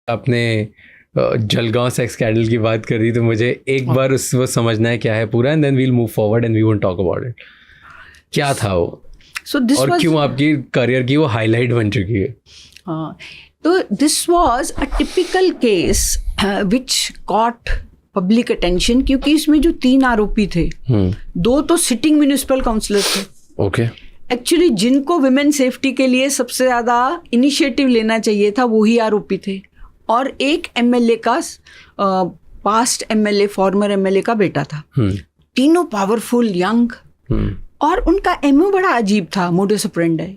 आपने Jalgaon sex scandal की बात कर दी, तो मुझे एक बार वो समझना है क्या है पूरा, and then we'll move forward and we won't talk about it. क्या था वो, और क्यों आपकी करियर की वो हाईलाइट बन चुकी है? तो this was a typical case which caught public attention, क्योंकि इसमें जो 3 आरोपी थे, 2 तो सिटिंग म्युनिसिपल काउंसलर थे. ओके. एक्चुअली जिनको विमेन सेफ्टी के लिए सबसे ज़्यादा इनिशिएटिव लेना चाहिए था वही आरोपी थे, और एक एमएलए का, पास्ट एमएलए, फॉर्मर एमएलए का बेटा था. तीनों पावरफुल, यंग, और उनका एमओ बड़ा अजीब था, मोडस ऑपरेंडी.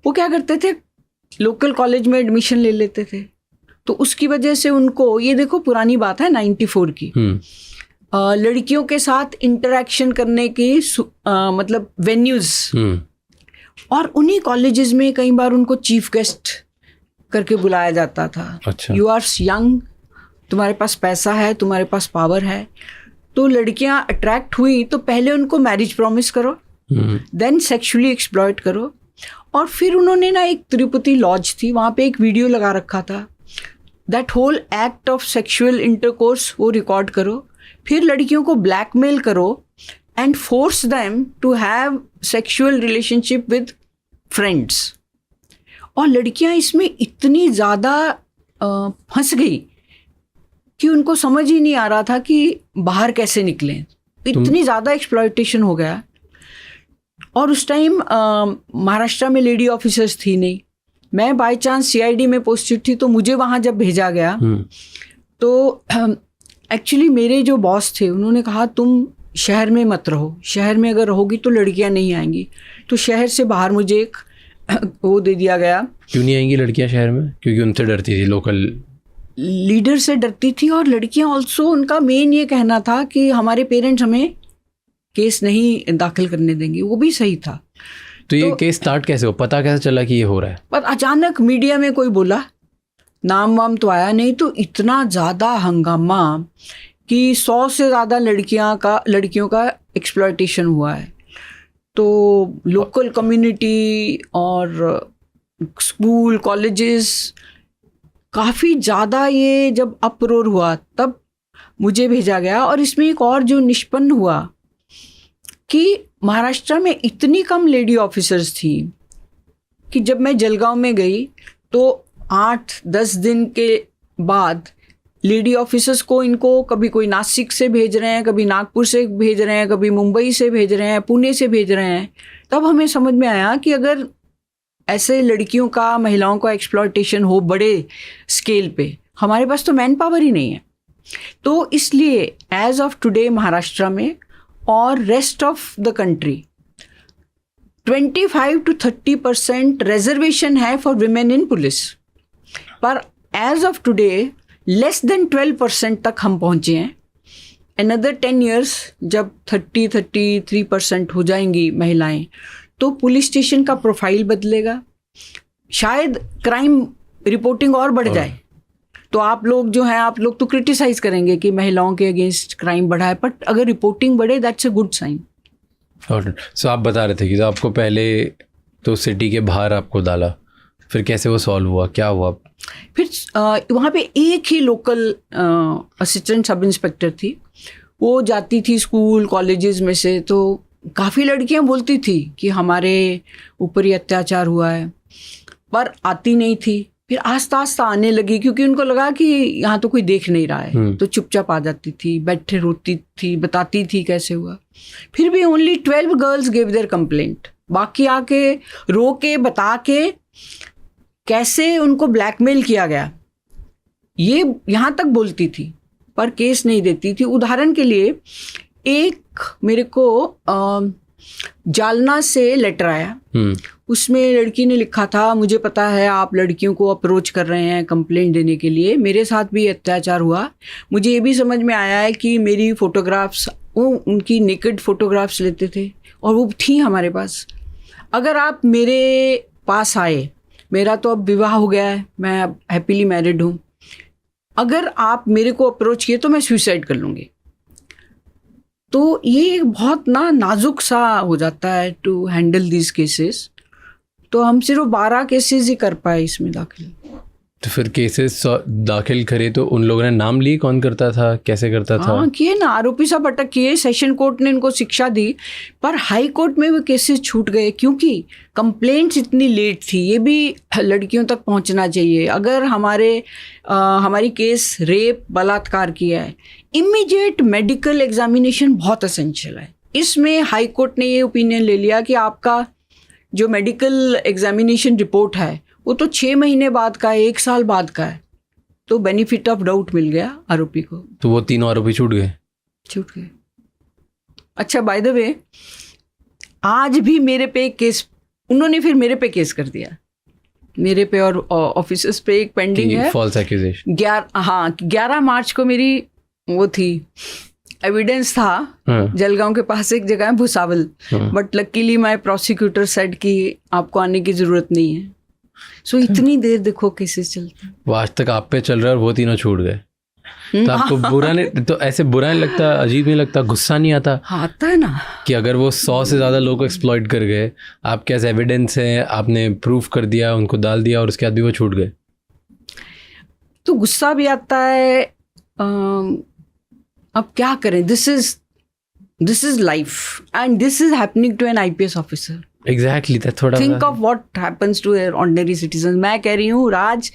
वो क्या करते थे, लोकल कॉलेज में एडमिशन ले लेते थे. तो उसकी वजह से उनको, ये देखो पुरानी बात है 94 की, लड़कियों के साथ इंटरेक्शन करने की मतलब वेन्यूज, और उन्हीं कॉलेजेस में कई बार उनको चीफ गेस्ट करके बुलाया जाता था. अच्छा. यू आर यंग, तुम्हारे पास पैसा है, तुम्हारे पास पावर है, तो लड़कियां अट्रैक्ट हुई तो पहले उनको मैरिज प्रॉमिस करो, देन सेक्सुअली एक्सप्लॉइट करो. और फिर उन्होंने ना, एक तिरुपति लॉज थी, वहाँ पे एक वीडियो लगा रखा था, that whole act of sexual intercourse वो रिकॉर्ड करो, फिर लड़कियों को ब्लैकमेल करो and force them to have sexual relationship with friends. और लड़कियां इसमें इतनी ज़्यादा फंस गई कि उनको समझ ही नहीं आ रहा था कि बाहर कैसे निकलें. इतनी ज़्यादा एक्सप्लॉयटेशन हो गया. और उस टाइम महाराष्ट्र में लेडी ऑफिसर्स थी नहीं. मैं बाय चांस सीआईडी में पोस्टेड थी, तो मुझे वहाँ जब भेजा गया तो एक्चुअली मेरे जो बॉस थे उन्होंने कहा तुम शहर में मत रहो, शहर में अगर रहोगी तो लड़कियां नहीं आएंगी. तो शहर से बाहर मुझे एक वो दे दिया गया. क्यों नहीं आएंगी लड़कियां शहर में? क्योंकि उनसे डरती थी, लोकल लीडर से डरती थी. और लड़कियां ऑल्सो, उनका मेन ये कहना था कि हमारे पेरेंट्स हमें केस नहीं दाखिल करने देंगे. वो भी सही था. तो ये केस स्टार्ट कैसे हो, पता कैसे चला कि ये हो रहा है? पर अचानक मीडिया में कोई बोला, नाम वाम तो आया नहीं, तो इतना ज़्यादा हंगामा कि 100 से ज़्यादा लड़कियों का एक्सप्लॉयटेशन हुआ है. तो लोकल कम्युनिटी और स्कूल, कॉलेजेस, काफ़ी ज़्यादा ये जब अप्रोर हुआ तब मुझे भेजा गया. और इसमें एक और जो निष्पन्न हुआ कि महाराष्ट्र में इतनी कम लेडी ऑफिसर्स थी कि जब मैं जलगांव में गई तो 8-10 दिन के बाद लेडी ऑफिसर्स को, इनको कभी कोई नासिक से भेज रहे हैं, कभी नागपुर से भेज रहे हैं, कभी मुंबई से भेज रहे हैं, पुणे से भेज रहे हैं. तब हमें समझ में आया कि अगर ऐसे लड़कियों का, महिलाओं का एक्सप्लॉयटेशन हो बड़े स्केल पे, हमारे पास तो मैन पावर ही नहीं है. तो इसलिए एज ऑफ टुडे महाराष्ट्र में और rest of the country 25-30% reservation है फॉर विमेन इन पुलिस. पर as of today less than 12% तक हम पहुंचे हैं. अनदर 10 years जब 30-33% हो जाएंगी महिलाएं, तो पुलिस स्टेशन का प्रोफाइल बदलेगा, शायद क्राइम रिपोर्टिंग और बढ़ जाए. तो आप लोग जो हैं, आप लोग तो क्रिटिसाइज करेंगे कि महिलाओं के अगेंस्ट क्राइम बढ़ा है, बट अगर रिपोर्टिंग बढ़े दैट्स अ गुड साइन. सो आप बता रहे थे कि तो आपको पहले तो सिटी के बाहर आपको डाला, फिर कैसे वो सॉल्व हुआ, क्या हुआ? फिर वहाँ पे एक ही लोकल असिस्टेंट सब इंस्पेक्टर थी. वो जाती थी स्कूल कॉलेजेस में से, तो काफ़ी लड़कियाँ बोलती थी कि हमारे ऊपर ही अत्याचार हुआ है, पर आती नहीं थी. फिर आस्ता आस्ता आने लगी, क्योंकि उनको लगा कि यहाँ तो कोई देख नहीं रहा है, तो चुपचाप आ जाती थी, बैठे रोती थी, बताती थी कैसे हुआ. फिर भी only 12 girls give their complaint. बाकी आके रो के बता के कैसे उनको ब्लैकमेल किया गया, ये यहाँ तक बोलती थी, पर केस नहीं देती थी. उदाहरण के लिए एक मेरे को जालना से लेटर आया, उसमें लड़की ने लिखा था, मुझे पता है आप लड़कियों को अप्रोच कर रहे हैं कंप्लेंट देने के लिए, मेरे साथ भी अत्याचार हुआ. मुझे ये भी समझ में आया है कि मेरी फ़ोटोग्राफ्स, वो उनकी नेकेड फ़ोटोग्राफ्स लेते थे और वो थी हमारे पास. अगर आप मेरे पास आए, मेरा तो अब विवाह हो गया है, मैं अब हैप्पीली मैरिड हूँ, अगर आप मेरे को अप्रोच किए तो मैं सुसाइड कर लूँगी. तो ये बहुत नाजुक सा हो जाता है टू हैंडल दीज केसेस. तो हम सिर्फ 12 केसेस ही कर पाए इसमें दाखिल. तो फिर केसेस दाखिल करे तो उन लोगों ने नाम लिए, कौन करता था, कैसे करता था? हाँ किए ना, आरोपी सब अटक किए, सेशन कोर्ट ने इनको शिक्षा दी, पर हाई कोर्ट में वो केसेस छूट गए क्योंकि कंप्लेंट्स इतनी लेट थी। ये भी लड़कियों तक पहुंचना चाहिए। अगर हमारी केस रेप बलात्कार किया है, इमीडिएट मेडिकल एग्जामिनेशन बहुत एसेंशियल है। इसमें हाई कोर्ट ने ये ओपिनियन ले लिया कि आपका जो मेडिकल एग्जामिनेशन रिपोर्ट है वो तो 6 महीने बाद का है, 1 साल बाद का है, तो बेनिफिट ऑफ डाउट मिल गया आरोपी को। तो वो 3 आरोपी छूट गए। अच्छा, बाय द वे आज भी मेरे पे एक केस, उन्होंने फिर मेरे पे केस कर दिया, मेरे पे और ऑफिसर्स पे एक पेंडिंग है, फॉल्स एक्यूजेशन। 11 मार्च को मेरी वो थी, एविडेंस था जलगांव के पास एक जगह है Bhusawal, but luckily my prosecutor said कि आपको आने की जरूरत नहीं है। सो इतनी देर देखो केसेस चलते हैं। वो आज तक आप पे चल रहा है और वो तीनों छूट गए। तो आपको बुरा नहीं, तो ऐसे बुरा नहीं लगता, अजीब नहीं लगता, गुस्सा नहीं आता? आता है ना कि अगर वो 100 से ज़्यादा लोगों को एक्सप्लॉइट कर गए, आपके पास एविडेंस है, आपने प्रूफ कर दिया, उनको डाल दिया और उसके बाद भी वो छूट गए, तो गुस्सा भी आता है। अब क्या करें, this is life and this is happening to an IPS officer. Exactly, थोड़ा think of what happens to ordinary citizen. मैं कह रही हूँ राज,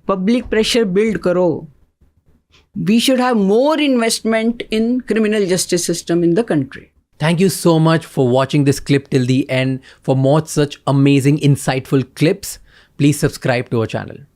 पब्लिक प्रेशर बिल्ड करो। We should have more investment in criminal justice system in the country. Thank you so much for watching this clip till the end. For more such amazing, insightful clips, please subscribe to our channel.